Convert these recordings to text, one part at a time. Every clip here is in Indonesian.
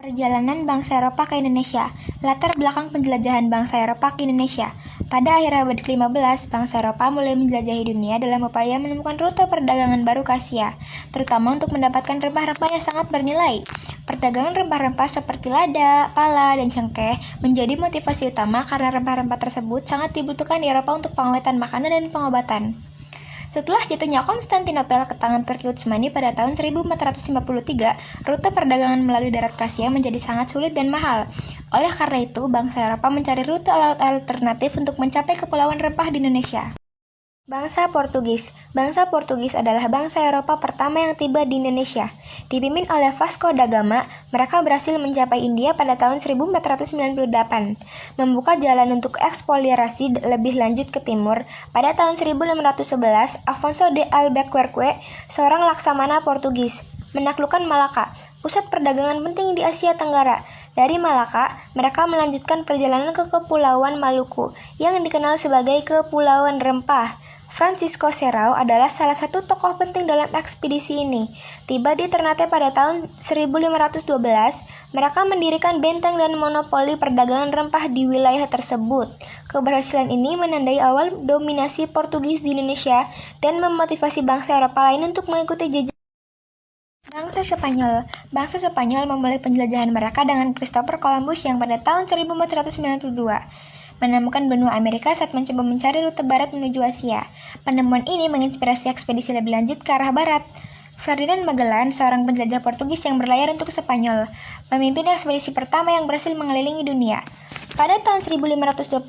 Perjalanan bangsa Eropa ke Indonesia. Latar belakang penjelajahan bangsa Eropa ke Indonesia. Pada akhir abad ke-15, bangsa Eropa mulai menjelajahi dunia dalam upaya menemukan rute perdagangan baru ke Asia, terutama untuk mendapatkan rempah-rempah yang sangat bernilai. Perdagangan rempah-rempah seperti lada, pala, dan cengkeh menjadi motivasi utama karena rempah-rempah tersebut sangat dibutuhkan di Eropa untuk pengawetan makanan dan pengobatan. Setelah jatuhnya Konstantinopel ke tangan Turki Utsmani pada tahun 1453, rute perdagangan melalui darat ke Asia menjadi sangat sulit dan mahal. Oleh karena itu, bangsa Eropa mencari rute laut alternatif untuk mencapai kepulauan rempah di Indonesia. Bangsa Portugis. Bangsa Portugis adalah bangsa Eropa pertama yang tiba di Indonesia. Dipimpin oleh Vasco da Gama, mereka berhasil mencapai India pada tahun 1498, membuka jalan untuk eksplorasi lebih lanjut ke timur. Pada tahun 1511, Afonso de Albuquerque, seorang laksamana Portugis, menaklukkan Malaka, pusat perdagangan penting di Asia Tenggara. Dari Malaka, mereka melanjutkan perjalanan ke Kepulauan Maluku, yang dikenal sebagai Kepulauan Rempah. Francisco Serrao adalah salah satu tokoh penting dalam ekspedisi ini. Tiba di Ternate pada tahun 1512, mereka mendirikan benteng dan monopoli perdagangan rempah di wilayah tersebut. Keberhasilan ini menandai awal dominasi Portugis di Indonesia dan memotivasi bangsa Eropa lain untuk mengikuti jejak. Bangsa Spanyol. Bangsa Spanyol memulai penjelajahan mereka dengan Christopher Columbus yang pada tahun 1492 menemukan benua Amerika saat mencoba mencari rute barat menuju Asia. Penemuan ini menginspirasi ekspedisi lebih lanjut ke arah barat. Ferdinand Magellan, seorang penjelajah Portugis yang berlayar untuk Spanyol, memimpin ekspedisi pertama yang berhasil mengelilingi dunia. Pada tahun 1521,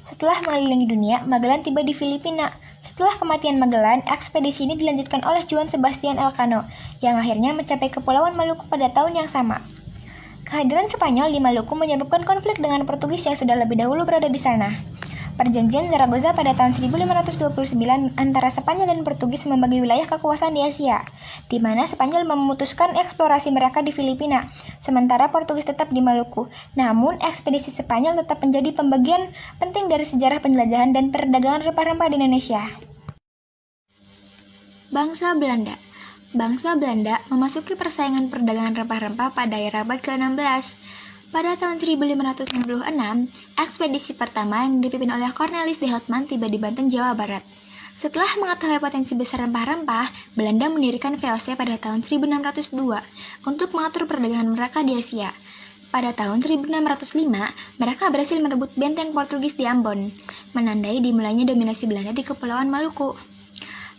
setelah mengelilingi dunia, Magellan tiba di Filipina. Setelah kematian Magellan, ekspedisi ini dilanjutkan oleh Juan Sebastian Elcano, yang akhirnya mencapai Kepulauan Maluku pada tahun yang sama. Kehadiran Spanyol di Maluku menyebabkan konflik dengan Portugis yang sudah lebih dahulu berada di sana. Perjanjian Zaragoza pada tahun 1529 antara Spanyol dan Portugis membagi wilayah kekuasaan di Asia, di mana Spanyol memutuskan eksplorasi mereka di Filipina, sementara Portugis tetap di Maluku. Namun, ekspedisi Spanyol tetap menjadi pembagian penting dari sejarah penjelajahan dan perdagangan rempah-rempah di Indonesia. Bangsa Belanda. Bangsa Belanda memasuki persaingan perdagangan rempah-rempah pada era abad ke-16. Pada tahun 1596, ekspedisi pertama yang dipimpin oleh Cornelis de Houtman tiba di Banten, Jawa Barat. Setelah mengetahui potensi besar rempah-rempah, Belanda mendirikan VOC pada tahun 1602 untuk mengatur perdagangan mereka di Asia. Pada tahun 1605, mereka berhasil merebut benteng Portugis di Ambon, menandai dimulainya dominasi Belanda di Kepulauan Maluku.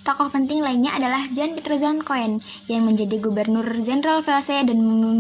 Tokoh penting lainnya adalah Jan Pieterszoon Koen yang menjadi Gubernur Jenderal VOC dan memindahkan